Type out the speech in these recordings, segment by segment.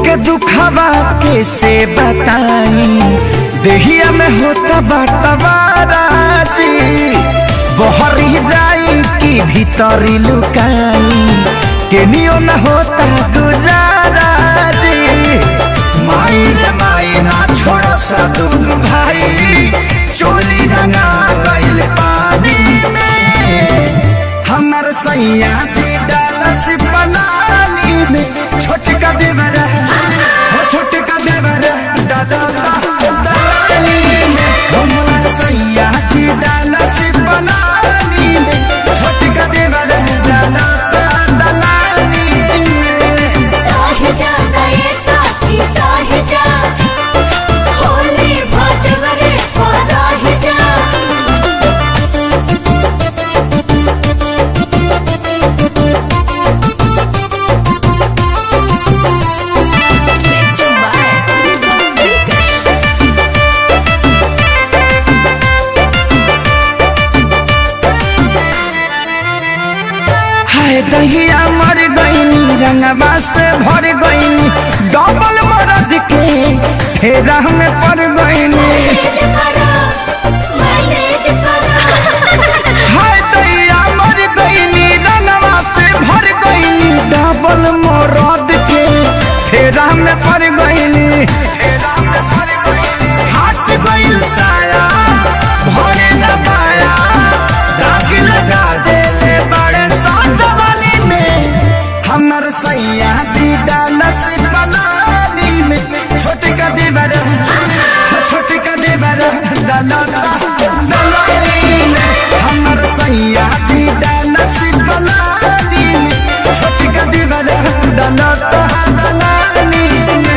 के दुखवा कैसे बताई, देहिया में होता बटवाराजी, बहरी जाई कि भीतरी लुकाई, केनियो न होता गुजाराजी। माई रे माई ना छोड़ो सा दुनु भाई, चोली रंगा गइल पानी में, हमर सैया जी डालस पलानी में, छोटका देवरा हो छोटका देवरा डालता डाली में, हमर सैया जी डालस पलानी में, छोटका देवरा डालता डाली में। साहिजा गए साथी साहिजा, होली भटवरे पराहिजा। दहिया मर गईनी रंगवा से भर गईनी, डबल मरद के फेरा में पड़ गईनी। हाय दहिया मर गईनी रंगवा से भर गईनी, डबल मरद के फेरा में पड़ गईनी। हट गईल साया भरे न पाया, दाग लगा देले बड़े साजवानी में, हमर सैया जी डालस पलानी में, छोटका देवरा छोटका देवरा डालता डाली में, हमर सैया जी डालस पलानी में, छोटका देवरा डालता डाली में।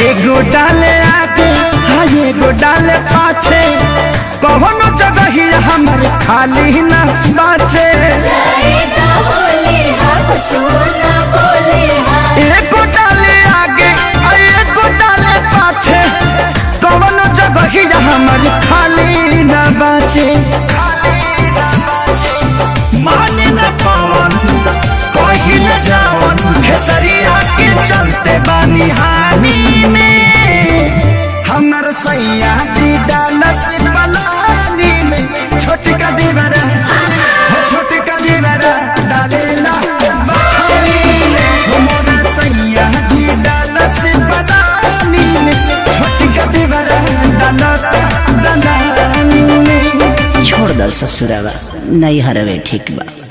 एगो डाले आगे हाँ एगो डाले पाछे, कौनो जगह ही हमर खाली न बाचे। एगो डाले आगे एगो डाले पाछे, कौनो जगह ही हमर खाली न बाचे। माने न पावन कहीं न जावन, खेसरिया के चलते बानी हानि में, हमर सैया जी डालस पलानी में, छोटका देवरा हो छोटका देवरा डालेला पानी में, हमर सैया जी डालस पलानी में, छोटका देवरा डालता डालानी में। छोड़ दर ससुरावा नहीं हरवे ठीक बा।